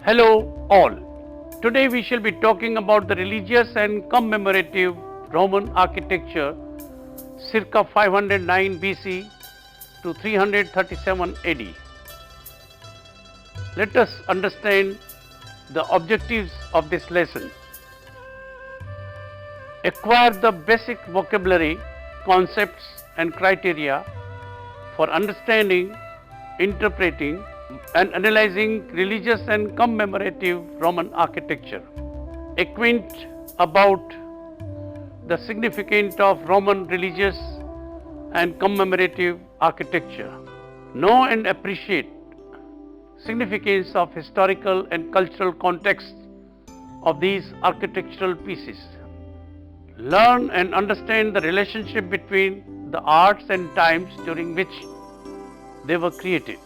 Hello all. Today we shall be talking about the religious and commemorative Roman architecture circa 509 BC to 337 AD. Let us understand the objectives of this lesson. Acquire the basic vocabulary, concepts and criteria for understanding, interpreting and analyzing religious and commemorative Roman architecture. Acquaint about the significance of Roman religious and commemorative architecture. Know and appreciate significance of historical and cultural context of these architectural pieces. Learn and understand the relationship between the arts and times during which they were created.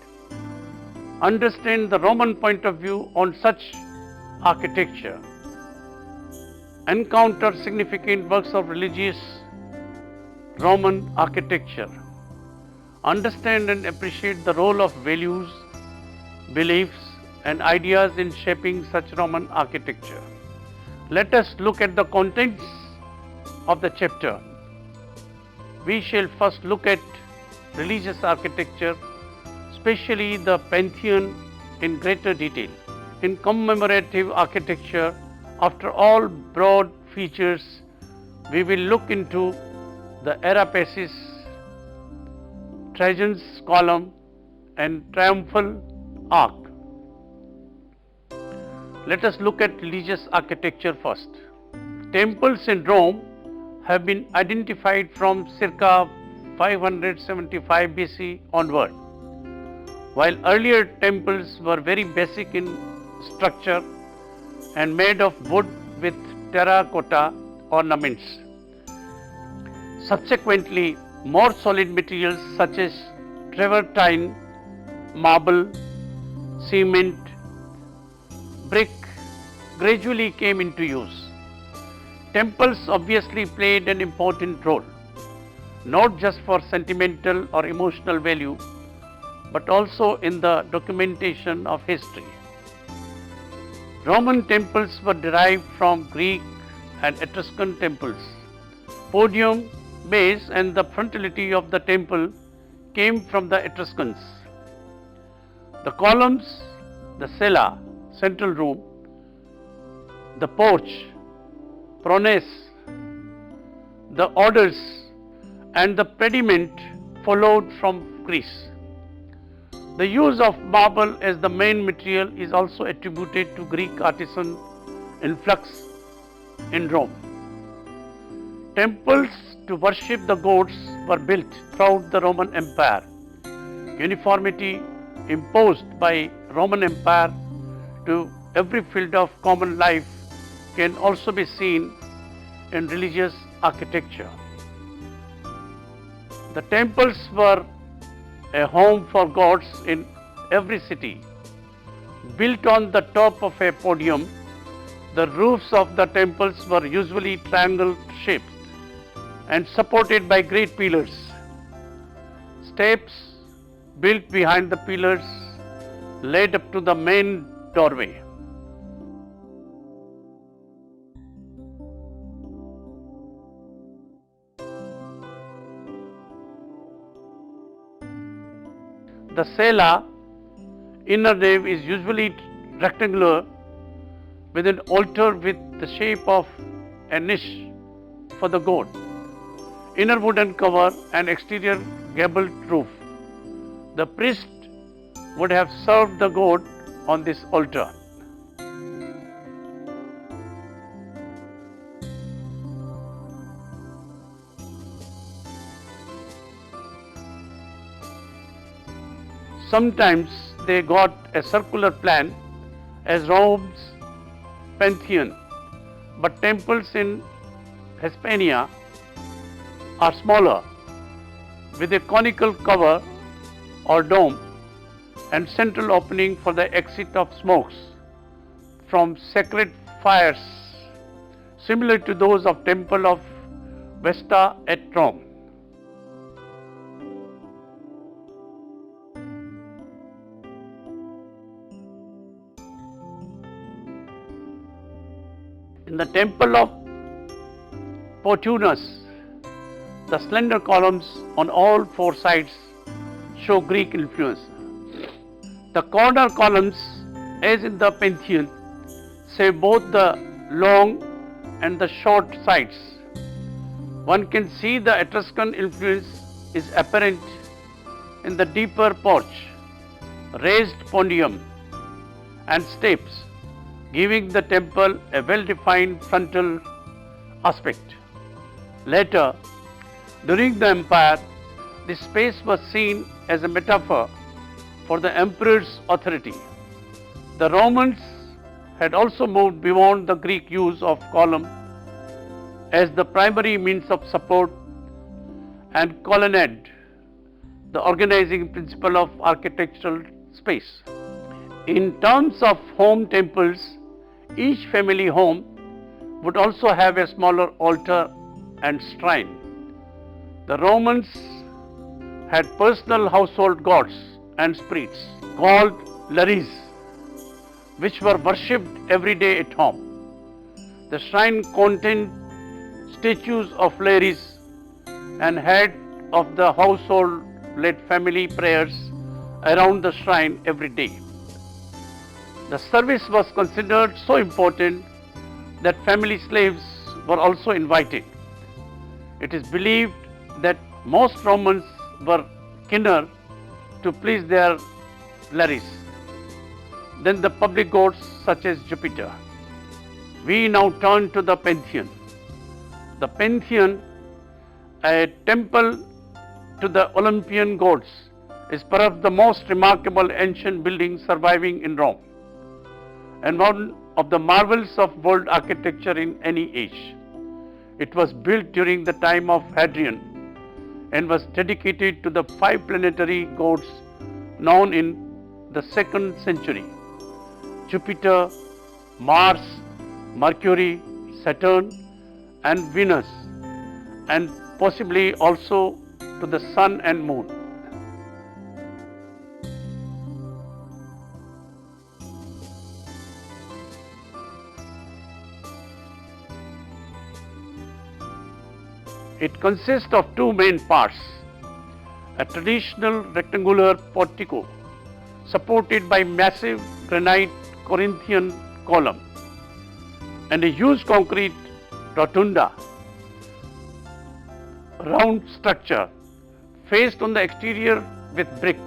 Understand the Roman point of view on such architecture. Encounter significant works of religious Roman architecture. Understand and appreciate the role of values, beliefs and ideas in shaping such Roman architecture. Let us look at the contents of the chapter. We shall first look at religious architecture, especially the Pantheon in greater detail. In commemorative architecture, after all broad features, we will look into the Arapacis, Trajan's column and triumphal arch. Let us look at religious architecture first. Temples in Rome have been identified from circa 575 BC onward. While earlier temples were very basic in structure and made of wood with terracotta ornaments. Subsequently, more solid materials such as travertine, marble, cement, brick gradually came into use. Temples obviously played an important role, not just for sentimental or emotional value, but also in the documentation of history. Roman temples were derived from Greek and Etruscan temples. Podium, base and the frontality of the temple came from the Etruscans. The columns, the cella, central room, the porch, pronaos, the orders and the pediment followed from Greece. The use of marble as the main material is also attributed to Greek artisan influx in Rome. Temples to worship the gods were built throughout the Roman Empire. Uniformity imposed by Roman Empire to every field of common life can also be seen in religious architecture. The temples were a home for gods in every city. Built on the top of a podium, the roofs of the temples were usually triangle shaped and supported by great pillars. Steps built behind the pillars led up to the main doorway. The cella, inner nave, is usually rectangular with an altar with the shape of a niche for the god, inner wooden cover and exterior gabled roof. The priest would have served the god on this altar. Sometimes they got a circular plan as Rome's Pantheon, but temples in Hispania are smaller with a conical cover or dome and central opening for the exit of smokes from sacred fires, similar to those of Temple of Vesta at Rome. In the temple of Portunus, the slender columns on all four sides show Greek influence. The corner columns, as in the Pantheon, save both the long and the short sides. One can see the Etruscan influence is apparent in the deeper porch, raised podium and steps, giving the temple a well-defined frontal aspect. Later, during the empire, this space was seen as a metaphor for the emperor's authority. The Romans had also moved beyond the Greek use of column as the primary means of support and colonnade, the organizing principle of architectural space. In terms of home temples, each family home would also have a smaller altar and shrine. The Romans had personal household gods and spirits called lares, which were worshipped every day at home. The shrine contained statues of lares and head of the household led family prayers around the shrine every day. The service was considered so important that family slaves were also invited. It is believed that most Romans were keener to please their lares than the public gods such as Jupiter. We now turn to the Pantheon. The Pantheon, a temple to the Olympian gods, is perhaps the most remarkable ancient building surviving in Rome and one of the marvels of world architecture in any age. It was built during the time of Hadrian and was dedicated to the 5 planetary gods known in the 2nd century: Jupiter, Mars, Mercury, Saturn and Venus, and possibly also to the Sun and Moon. It consists of 2 main parts: a traditional rectangular portico supported by massive granite Corinthian column and a huge concrete rotunda, round structure faced on the exterior with brick.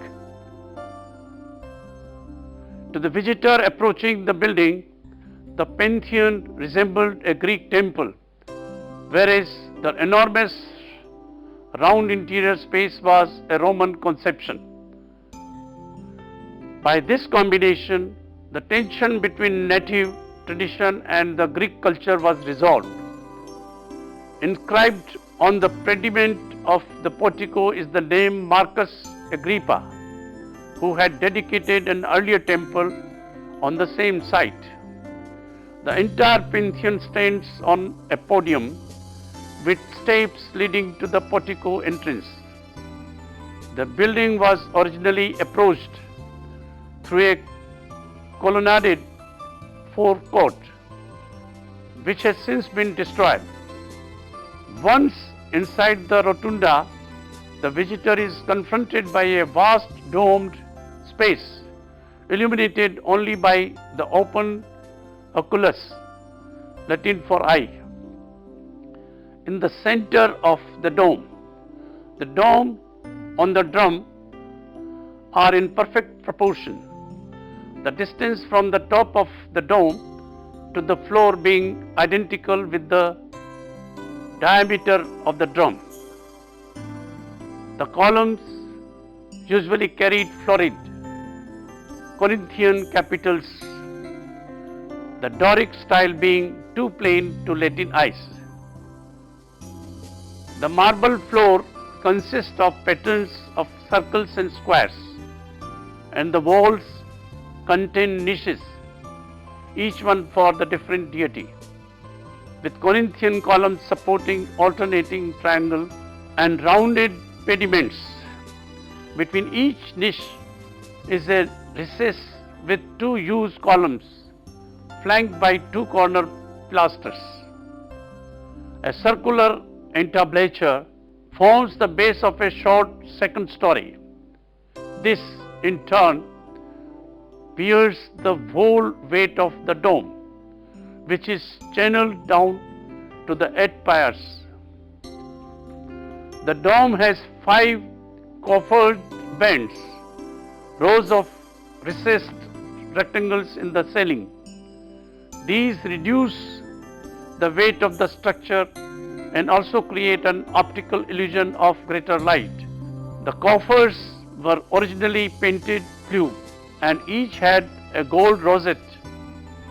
To the visitor approaching the building, the Pantheon resembled a Greek temple, whereas the enormous round interior space was a Roman conception. By this combination, the tension between native tradition and the Greek culture was resolved. Inscribed on the pediment of the portico is the name Marcus Agrippa, who had dedicated an earlier temple on the same site. The entire Pantheon stands on a podium with steps leading to the portico entrance. The building was originally approached through a colonnaded forecourt, which has since been destroyed. Once inside the rotunda, the visitor is confronted by a vast domed space, illuminated only by the open oculus, Latin for eye. In the center of the dome on the drum are in perfect proportion, the distance from the top of the dome to the floor being identical with the diameter of the drum. The columns usually carried florid Corinthian capitals, the Doric style being too plain to let in eyes. The marble floor consists of patterns of circles and squares, and the walls contain niches, each one for the different deity, with Corinthian columns supporting alternating triangle and rounded pediments. Between each niche is a recess with 2 huge columns flanked by 2 corner pilasters. A circular entablature forms the base of a short second story. This, in turn, bears the whole weight of the dome, which is channeled down to the 8 piers. The dome has 5 coffered bands, rows of recessed rectangles in the ceiling. These reduce the weight of the structure and also create an optical illusion of greater light. The coffers were originally painted blue and each had a gold rosette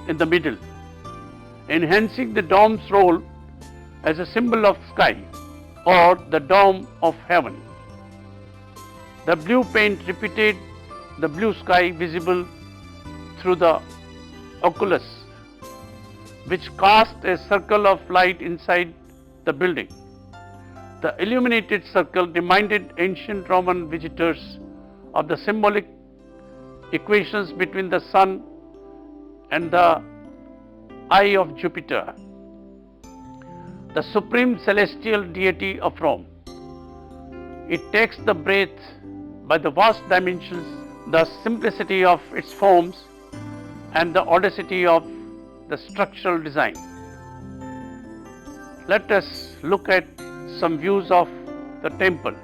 in the middle, enhancing the dome's role as a symbol of sky or the dome of heaven. The blue paint repeated the blue sky visible through the oculus, which cast a circle of light inside the building. The illuminated circle reminded ancient Roman visitors of the symbolic equations between the sun and the eye of Jupiter, the supreme celestial deity of Rome. It takes the breath by the vast dimensions, the simplicity of its forms, and the audacity of the structural design. Let us look at some views of the temple.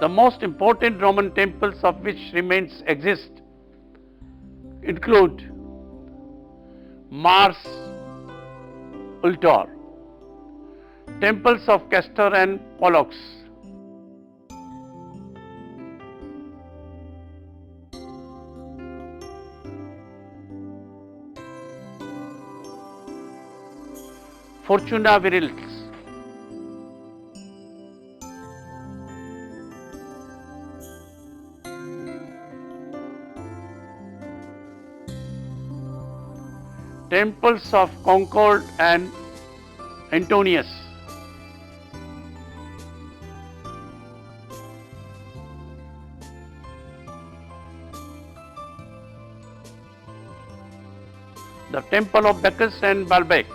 The most important Roman temples of which remains exist include Mars Ultor, temples of Castor and Pollux, Fortuna Virilis, temples of Concord and Antoninus, the temple of Bacchus and Baalbek,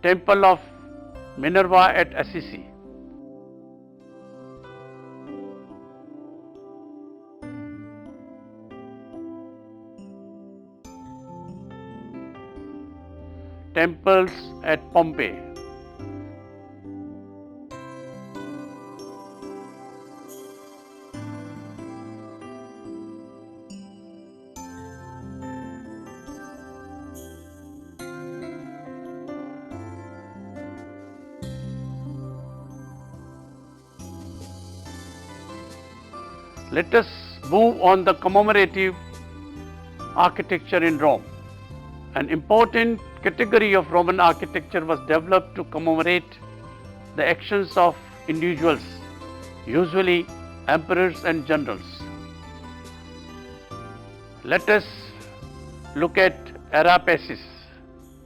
temple of Minerva at Assisi, temples at Pompeii, let us move on the commemorative architecture in Rome. An important category of Roman architecture was developed to commemorate the actions of individuals, usually emperors and generals. Let us look at Arapacis,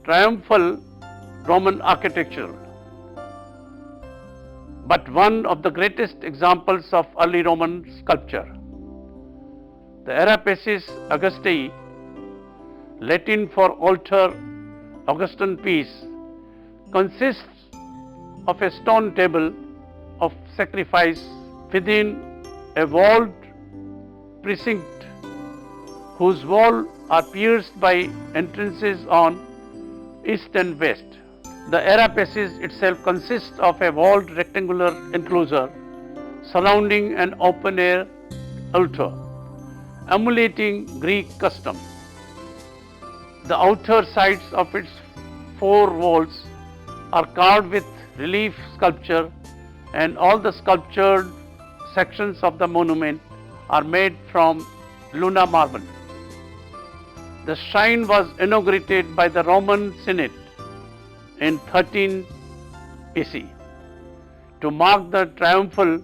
triumphal Roman architecture, but one of the greatest examples of early Roman sculpture. The Arapacis Augusti, Latin for altar, Augustan piece, consists of a stone table of sacrifice within a walled precinct whose walls are pierced by entrances on east and west. The Arapacis itself consists of a walled rectangular enclosure surrounding an open-air altar, emulating Greek custom. The outer sides of its 4 walls are carved with relief sculpture and all the sculptured sections of the monument are made from Luna marble. The shrine was inaugurated by the Roman Senate in 13 BC to mark the triumphal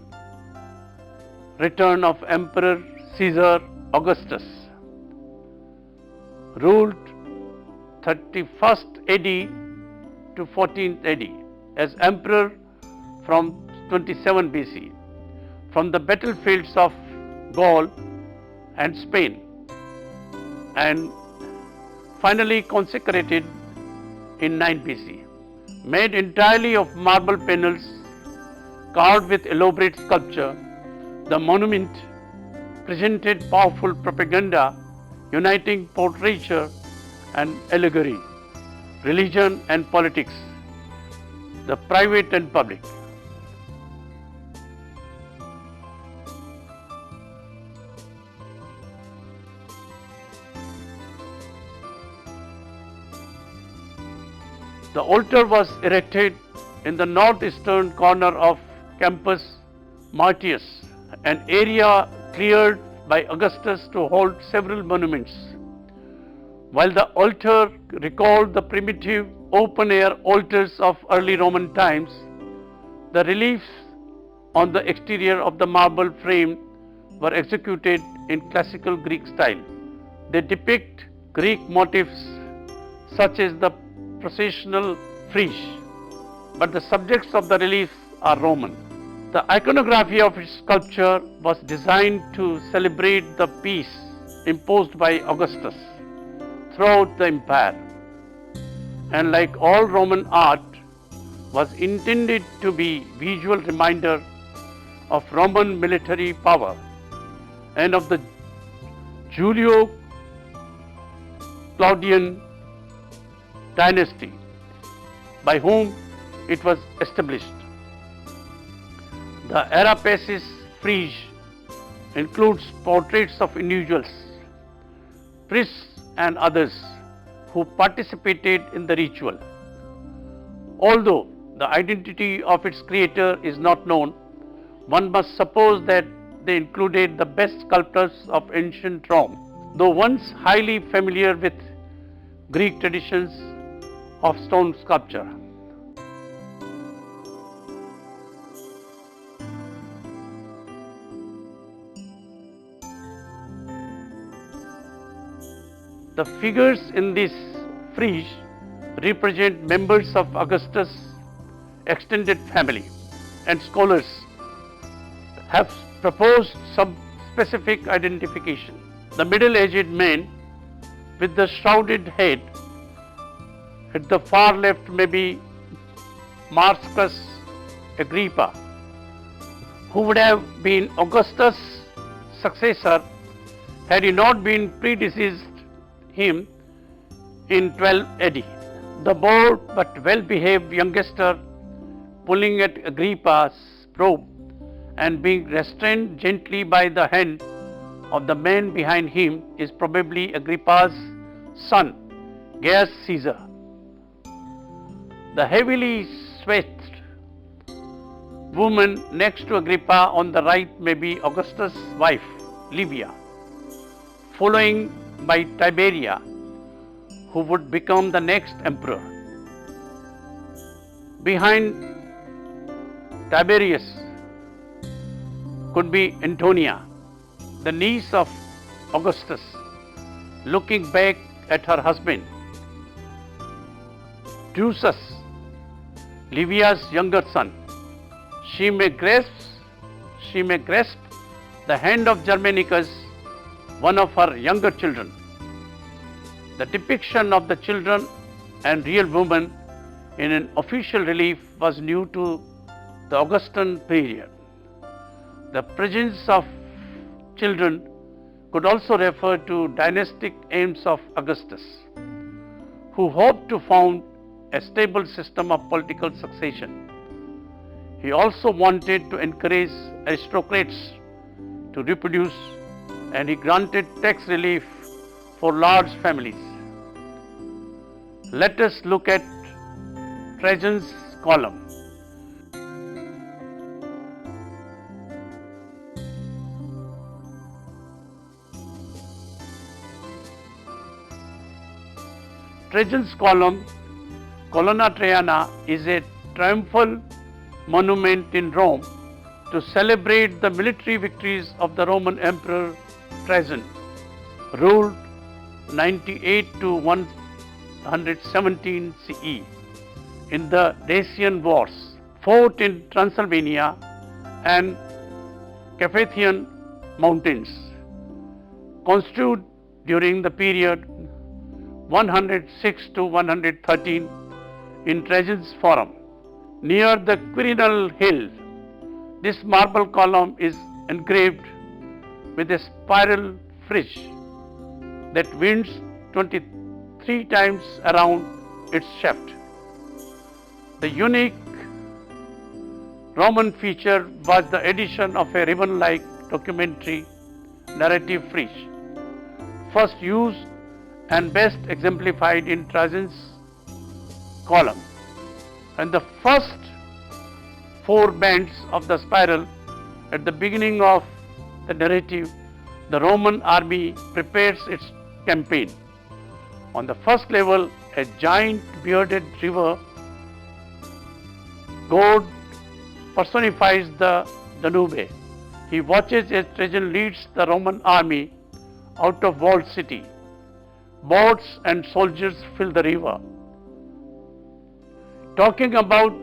return of Emperor Caesar Augustus, ruled 31st AD to 14th AD as emperor from 27 BC from the battlefields of Gaul and Spain, and finally consecrated in 9 BC. Made entirely of marble panels carved with elaborate sculpture, the monument presented powerful propaganda uniting portraiture and allegory, religion and politics, the private and public. The altar was erected in the northeastern corner of Campus Martius, an area cleared by Augustus to hold several monuments. While the altar recalled the primitive open-air altars of early Roman times, the reliefs on the exterior of the marble frame were executed in classical Greek style. They depict Greek motifs such as the processional frieze, but the subjects of the reliefs are Roman. The iconography of its sculpture was designed to celebrate the peace imposed by Augustus throughout the empire, and like all Roman art, was intended to be visual reminder of Roman military power and of the Julio-Claudian dynasty by whom it was established. The Arapaces frieze includes portraits of individuals, priests and others who participated in the ritual. Although the identity of its creator is not known, one must suppose that they included the best sculptors of ancient Rome. Though once highly familiar with Greek traditions of stone sculpture. The figures in this frieze represent members of Augustus' extended family, and scholars have proposed some specific identification. The middle-aged man with the shrouded head at the far left may be Marcus Agrippa, who would have been Augustus' successor had he not been predeceased him in 12 AD. The bold but well-behaved youngster pulling at Agrippa's robe and being restrained gently by the hand of the man behind him is probably Agrippa's son, Gaius Caesar. The heavily swathed woman next to Agrippa on the right may be Augustus' wife, Livia, following by Tiberia, who would become the next emperor. Behind Tiberius could be Antonia, the niece of Augustus, looking back at her husband. Drusus, Livia's younger son. She may grasp the hand of Germanicus, one of her younger children. The depiction of the children and real woman in an official relief was new to the Augustan period. The presence of children could also refer to dynastic aims of Augustus, who hoped to found a stable system of political succession. He also wanted to encourage aristocrats to reproduce, and he granted tax relief for large families. Let us look at Trajan's column. Trajan's column, Colonna Traiana, is a triumphal monument in Rome to celebrate the military victories of the Roman Emperor Trajan, ruled 98 to 117 CE in the Dacian Wars, fought in Transylvania and Carpathian Mountains, constituted during the period 106 to 113 in Trajan's Forum. Near the Quirinal Hill, this marble column is engraved with a spiral frieze that winds 23 times around its shaft. The unique Roman feature was the addition of a ribbon-like documentary narrative frieze, first used and best exemplified in Trajan's column, and the first 4 bands of the spiral at the beginning of the narrative. The Roman army prepares its campaign. On the first level, a giant bearded river god personifies the Danube. He watches as Trajan leads the Roman army out of walled city. Boats and soldiers fill the river. Talking about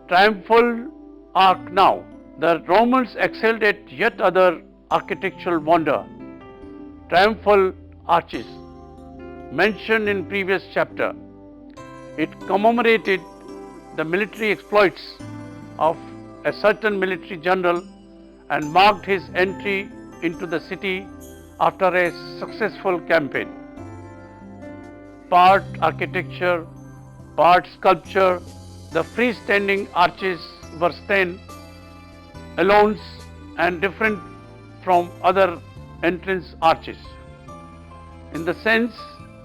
triumphal arch now, the Romans excelled at yet other architectural wonder, triumphal arches, mentioned in previous chapter. It commemorated the military exploits of a certain military general and marked his entry into the city after a successful campaign. Part architecture, part sculpture, the freestanding arches were stand alone and different from other entrance arches, in the sense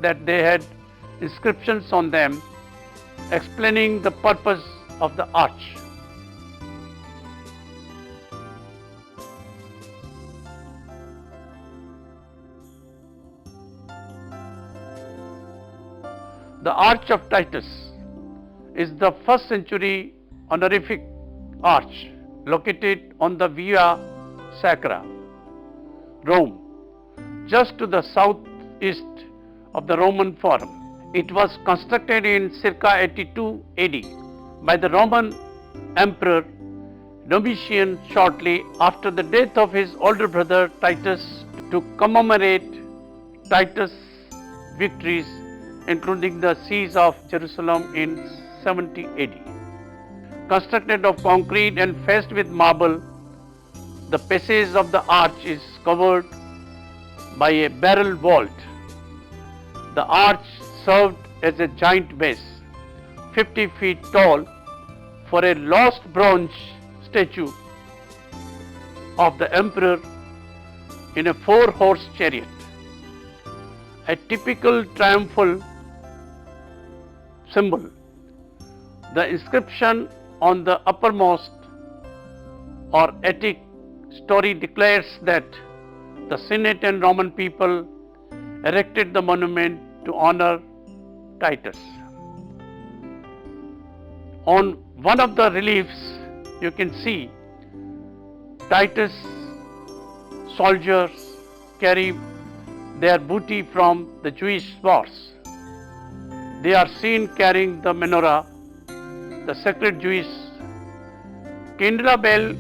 that they had inscriptions on them explaining the purpose of the arch. The Arch of Titus is the 1st century honorific arch located on the Via Sacra, Rome, just to the southeast of the Roman Forum. It was constructed in circa 82 AD by the Roman Emperor Domitian shortly after the death of his older brother Titus, to commemorate Titus' victories, including the siege of Jerusalem in 70 AD. Constructed of concrete and faced with marble, the passage of the arch is covered by a barrel vault. The arch served as a giant base, 50 feet tall, for a lost bronze statue of the emperor in a 4-horse chariot. A typical triumphal symbol. The inscription on the uppermost or attic story declares that the Senate and Roman people erected the monument to honor Titus. On one of the reliefs, you can see Titus soldiers carry their booty from the Jewish wars. They are seen carrying the menorah, the sacred Jewish candelabra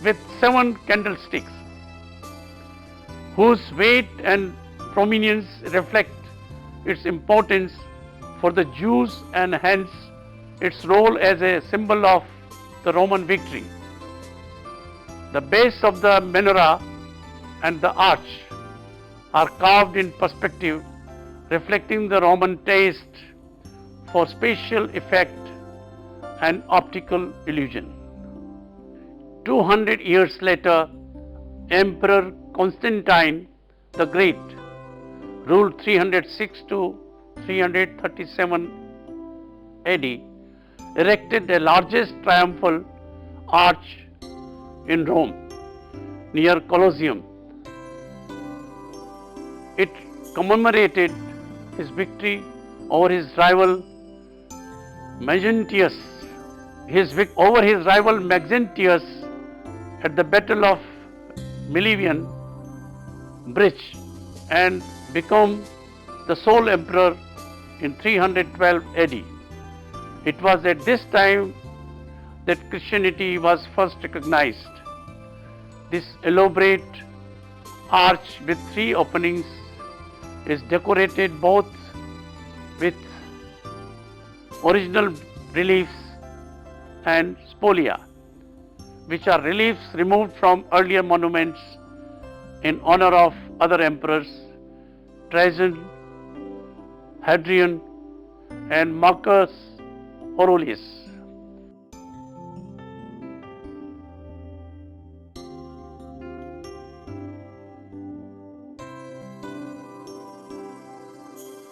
with 7 candlesticks, whose weight and prominence reflect its importance for the Jews and hence its role as a symbol of the Roman victory. The base of the menorah and the arch are carved in perspective, reflecting the Roman taste for spatial effect and optical illusion. 200 years later, Emperor Constantine the Great, ruled 306 to 337 AD, erected the largest triumphal arch in Rome near Colosseum. It commemorated his victory over his rival Maxentius. Over his rival Maxentius at the Battle of Milvian Bridge, and become the sole emperor in 312 AD. It was at this time that Christianity was first recognized. This elaborate arch with 3 openings is decorated both with original reliefs and spolia, which are reliefs removed from earlier monuments in honor of other emperors, Trajan, Hadrian, and Marcus Aurelius.